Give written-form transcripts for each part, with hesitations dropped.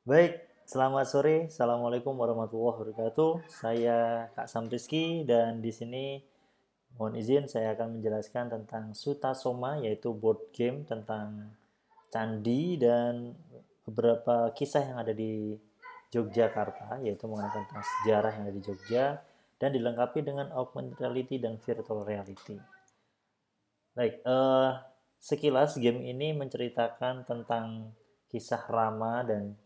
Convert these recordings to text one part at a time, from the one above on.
Baik, selamat sore. Assalamualaikum warahmatullahi wabarakatuh. Saya Kak Samriski dan di sini mohon izin saya akan menjelaskan tentang Sutasoma, yaitu board game tentang candi dan beberapa kisah yang ada di Yogyakarta, yaitu mengenai tentang sejarah yang ada di Jogja dan dilengkapi dengan augmented reality dan virtual reality. Baik, sekilas game ini menceritakan tentang kisah Rama dan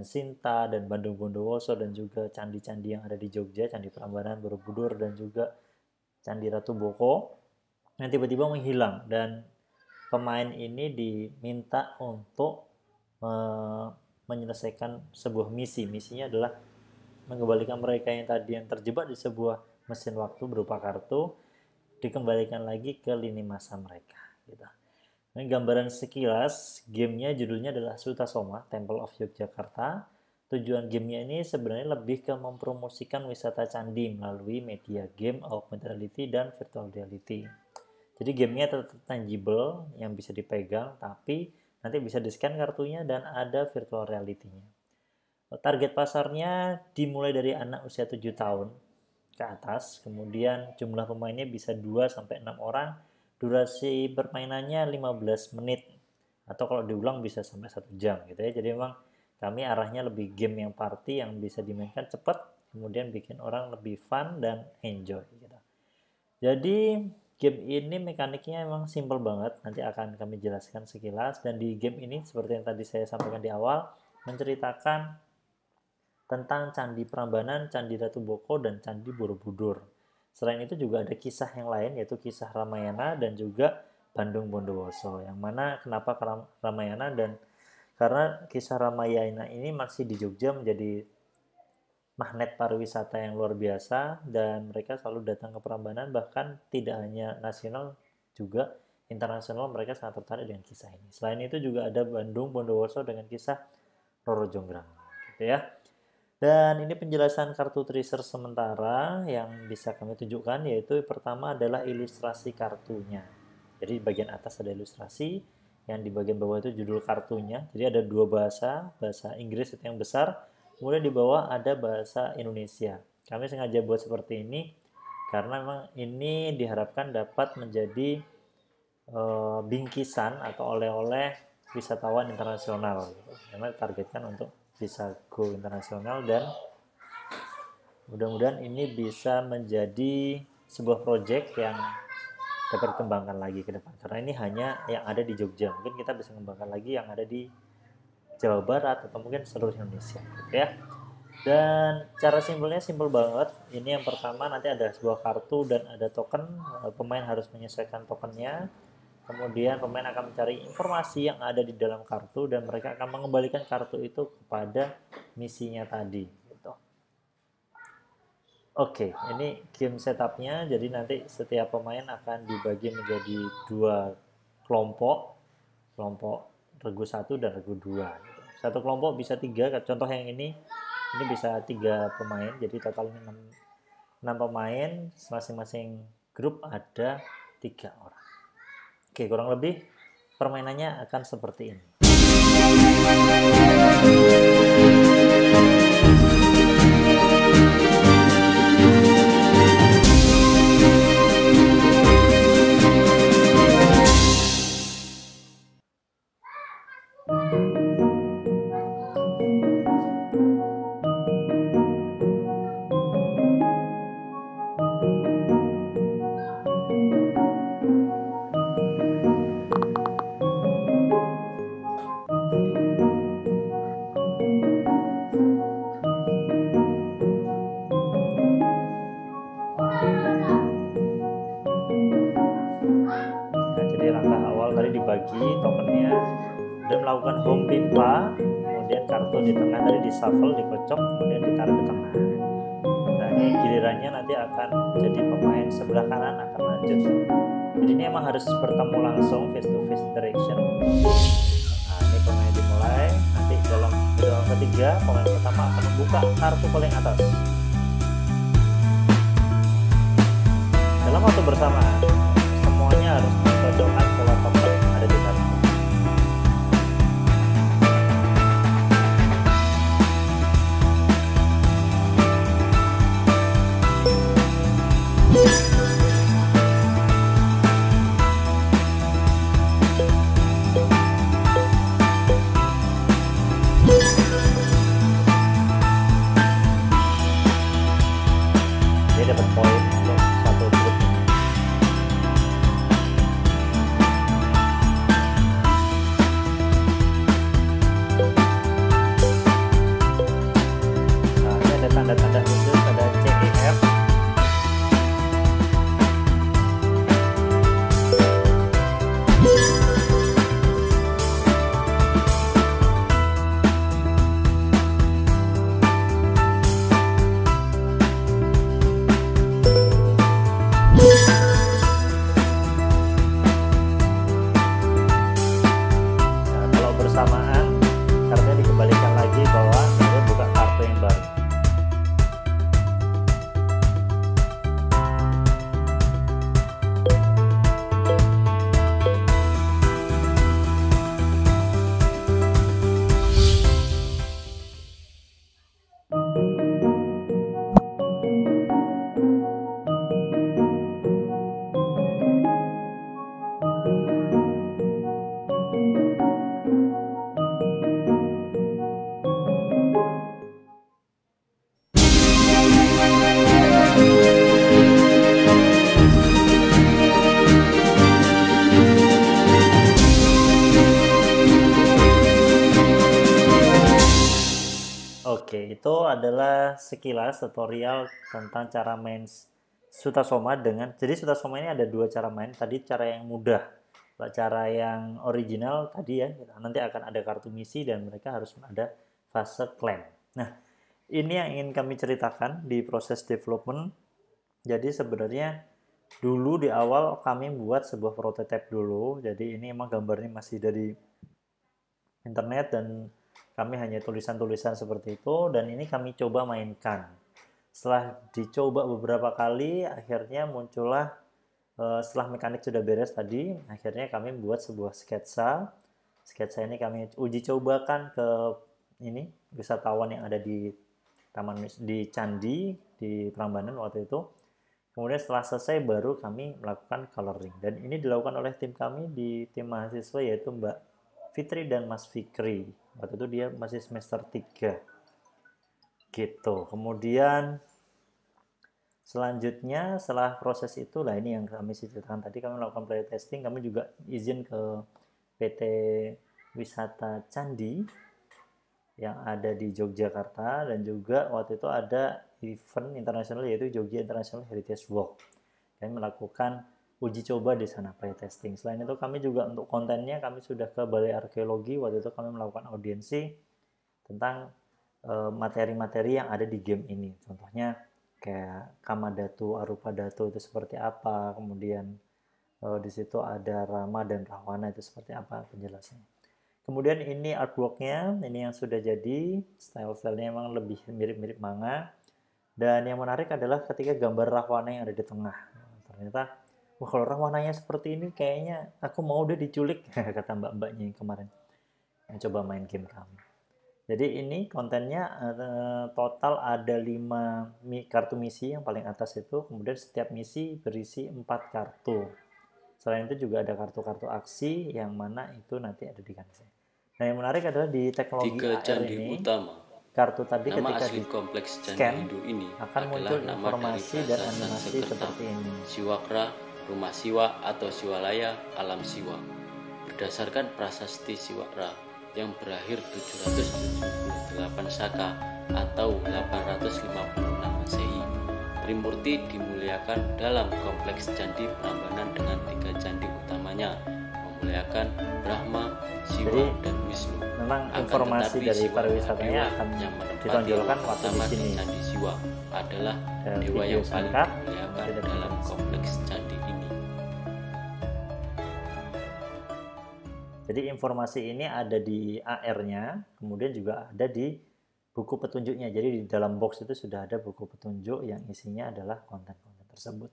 Sinta dan Bandung Bondowoso dan juga candi-candi yang ada di Jogja, Candi Prambanan, Borobudur dan juga Candi Ratu Boko yang tiba-tiba menghilang, dan pemain ini diminta untuk menyelesaikan sebuah misi. Misinya adalah mengembalikan mereka yang tadi yang terjebak di sebuah mesin waktu berupa kartu, dikembalikan lagi ke lini masa mereka gitu. Nah, gambaran sekilas gamenya judulnya adalah Sutasoma, Temple of Yogyakarta. Tujuan gamenya ini sebenarnya lebih ke mempromosikan wisata candi melalui media game, augmented reality, dan virtual reality. Jadi gamenya tetap tangible yang bisa dipegang, tapi nanti bisa di-scan kartunya dan ada virtual reality-nya. Target pasarnya dimulai dari anak usia 7 tahun ke atas, kemudian jumlah pemainnya bisa 2-6 orang, durasi permainannya 15 menit, atau kalau diulang bisa sampai 1 jam gitu ya. Jadi memang kami arahnya lebih game yang party yang bisa dimainkan cepat, kemudian bikin orang lebih fun dan enjoy gitu. Jadi game ini mekaniknya memang simple banget, nanti akan kami jelaskan sekilas. Dan di game ini seperti yang tadi saya sampaikan di awal, menceritakan tentang Candi Prambanan, Candi Ratu Boko, dan Candi Borobudur. Selain itu juga ada kisah yang lain, yaitu kisah Ramayana dan juga Bandung Bondowoso. Yang mana kenapa Ramayana, dan karena kisah Ramayana ini masih di Jogja menjadi magnet pariwisata yang luar biasa, dan mereka selalu datang ke Prambanan, bahkan tidak hanya nasional juga internasional mereka sangat tertarik dengan kisah ini. Selain itu juga ada Bandung Bondowoso dengan kisah Roro Jonggrang gitu ya. Dan ini penjelasan kartu tracer sementara yang bisa kami tunjukkan, yaitu pertama adalah ilustrasi kartunya. Jadi di bagian atas ada ilustrasi, yang di bagian bawah itu judul kartunya. Jadi ada dua bahasa Inggris itu yang besar, kemudian di bawah ada bahasa Indonesia. Kami sengaja buat seperti ini karena memang ini diharapkan dapat menjadi bingkisan atau oleh-oleh wisatawan internasional. Karena targetkan untuk bisa go internasional, dan mudah-mudahan ini bisa menjadi sebuah project yang dapat dikembangkan lagi ke depan, karena ini hanya yang ada di Jogja. Mungkin kita bisa mengembangkan lagi yang ada di Jawa Barat atau mungkin seluruh Indonesia gitu ya. Dan cara simpelnya simpel banget. Ini yang pertama, nanti ada sebuah kartu dan ada token. Pemain harus menyesuaikan tokennya. Kemudian pemain akan mencari informasi yang ada di dalam kartu dan mereka akan mengembalikan kartu itu kepada misinya tadi gitu. Oke, ini game setupnya. Jadi nanti setiap pemain akan dibagi menjadi dua kelompok regu 1 dan regu 2 gitu. Satu kelompok bisa 3, contoh yang ini bisa 3 pemain, jadi total 6 pemain, masing-masing grup ada 3 orang. Oke, kurang lebih permainannya akan seperti ini. Dibagi tokennya dan melakukan home pimpa, kemudian kartu di tengah tadi di shuffle, dikocok, kemudian ditaruh di tengah. Nah, ini gilirannya nanti akan jadi pemain sebelah kanan akan lanjut. Jadi ini emang harus bertemu langsung, face to face interaction. Nah, ini pemain dimulai, nanti dalam ketiga pemain pertama akan membuka kartu paling atas. Dalam waktu bersamaan semuanya harus mencocokkan pola token ada di kartu. Oke, itu adalah sekilas tutorial tentang cara main Sutasoma dengan, jadi Sutasoma ini ada dua cara main. Tadi cara yang mudah, cara yang original tadi ya. Nanti akan ada kartu misi dan mereka harus ada fase klaim. Nah, ini yang ingin kami ceritakan di proses development. Jadi sebenarnya dulu di awal kami buat sebuah prototipe dulu. Jadi ini emang gambarnya masih dari internet dan kami hanya tulisan-tulisan seperti itu, dan ini kami coba mainkan. Setelah dicoba beberapa kali, akhirnya muncullah setelah mekanik sudah beres tadi, akhirnya kami membuat sebuah sketsa. Sketsa ini kami uji cobakan ke ini wisatawan yang ada di di Candi di Prambanan waktu itu. Kemudian setelah selesai baru kami melakukan coloring, dan ini dilakukan oleh tim kami di tim mahasiswa yaitu Mbak Fitri dan Mas Fikri. Waktu itu dia masih semester 3 gitu. Kemudian selanjutnya setelah proses itu, lah ini yang kami ceritakan tadi, kami melakukan playtesting. Kami juga izin ke PT Wisata Candi yang ada di Yogyakarta, dan juga waktu itu ada event internasional yaitu Jogja International Heritage Walk. Kami melakukan uji coba di sana, playtesting. Selain itu kami juga untuk kontennya kami sudah ke Balai Arkeologi. Waktu itu kami melakukan audiensi tentang materi-materi yang ada di game ini. Contohnya kayak Kamadhatu, Arupadhatu itu seperti apa, kemudian di situ ada Rama dan Rahwana itu seperti apa penjelasannya. Kemudian ini artworknya, ini yang sudah jadi, style-stylenya memang lebih mirip-mirip manga. Dan yang menarik adalah ketika gambar Rahwana yang ada di tengah. Ternyata, wah kalau Rahwananya seperti ini kayaknya aku mau udah diculik, kata mbak-mbaknya yang kemarin yang coba main game kami. Jadi ini kontennya total ada 5 kartu misi yang paling atas itu, kemudian setiap misi berisi 4 kartu. Selain itu juga ada kartu-kartu aksi yang mana itu nanti ada di kansnya. Nah yang menarik adalah di teknologi AR ini, utama. kartu tadi Nama ketika asli di kompleks Candi scan Hindu ini akan muncul informasi dan animasi seperti ini. Siwakra, Rumah Siwa atau Siwalaya, Alam Siwa. Berdasarkan prasasti Siwakra yang berakhir 778 Saka atau 856 Masehi, Trimurti dimuliakan dalam kompleks Candi Prambanan dengan 3 candi utamanya, memuliakan Brahma, Siwa, dan Wisnu. Memang informasi dari pariwisatanya akan ditonjolkan waktu di sini. Candi Siwa adalah dewa yang paling dimuliakan dalam kompleks candi ini. Jadi informasi ini ada di AR-nya, kemudian juga ada di buku petunjuknya. Jadi di dalam box itu sudah ada buku petunjuk yang isinya adalah konten-konten tersebut.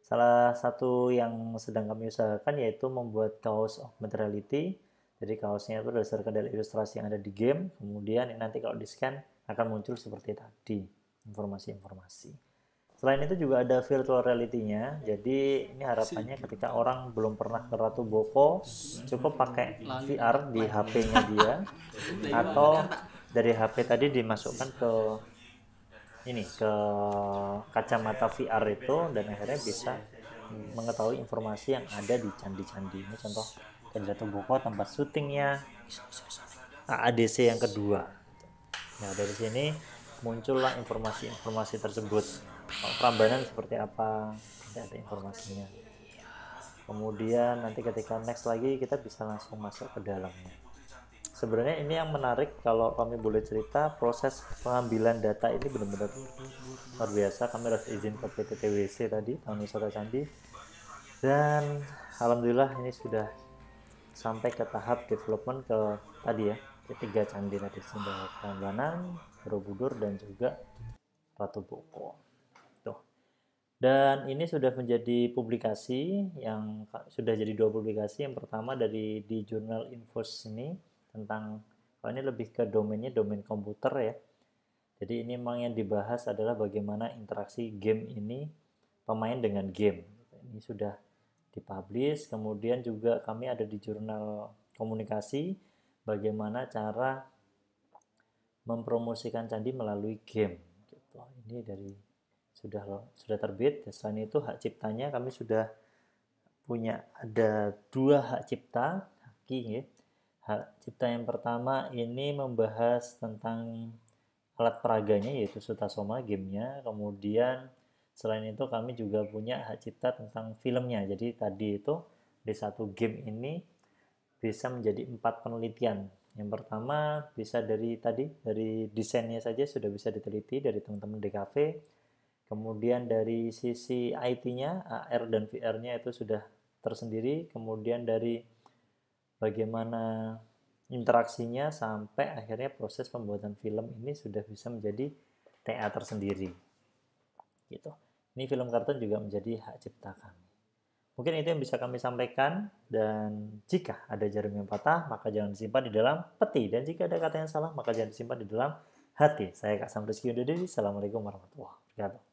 Salah satu yang sedang kami usahakan yaitu membuat kaos augmented reality. Jadi kaosnya itu berdasarkan dari ilustrasi yang ada di game, kemudian nanti kalau di scan akan muncul seperti tadi informasi-informasi. Selain itu juga ada virtual reality-nya. Jadi ini harapannya ketika orang belum pernah ke Ratu Boko, cukup pakai VR di HP-nya dia, atau dari HP tadi dimasukkan ke ini ke kacamata VR itu, dan akhirnya bisa mengetahui informasi yang ada di candi-candi. Ini contoh dari Ratu Boko, tempat syutingnya AADC yang kedua. Nah dari sini muncullah informasi-informasi tersebut. Prambanan seperti apa, tidak ada informasinya. Kemudian nanti ketika next lagi kita bisa langsung masuk ke dalamnya. Sebenarnya ini yang menarik kalau kami boleh cerita, proses pengambilan data ini benar-benar luar biasa. Kami harus izin ke PT TWC tadi, Taman Wisata Candi, dan alhamdulillah ini sudah sampai ke tahap development ke tadi ya, ketiga candi tadi, Sunda Prambanan, Borobudur, dan juga Ratu Boko. Dan ini sudah menjadi publikasi yang sudah jadi 2 publikasi. Yang pertama dari di jurnal Infos ini tentang, kalau ini lebih ke domainnya domain komputer ya. Jadi ini memang yang dibahas adalah bagaimana interaksi game ini, pemain dengan game. Ini sudah dipublish. Kemudian juga kami ada di jurnal komunikasi, bagaimana cara mempromosikan candi melalui game. Gitu. Ini dari sudah terbit. Selain itu hak ciptanya kami sudah punya, ada 2 hak cipta, haki ya. Hak cipta yang pertama ini membahas tentang alat peraganya yaitu Sutasoma gamenya. Kemudian selain itu kami juga punya hak cipta tentang filmnya. Jadi tadi itu di satu game ini bisa menjadi 4 penelitian. Yang pertama bisa dari desainnya saja sudah bisa diteliti dari teman-teman DKV. Kemudian dari sisi IT-nya, AR dan VR-nya itu sudah tersendiri. Kemudian dari bagaimana interaksinya sampai akhirnya proses pembuatan film ini sudah bisa menjadi TA tersendiri. Gitu. Ini film kartun juga menjadi hak cipta kami. Mungkin itu yang bisa kami sampaikan, dan jika ada jarum yang patah, maka jangan disimpan di dalam peti, dan jika ada kata yang salah, maka jangan disimpan di dalam hati. Saya Kak Sam Rizky undur diri. Assalamualaikum warahmatullahi wabarakatuh.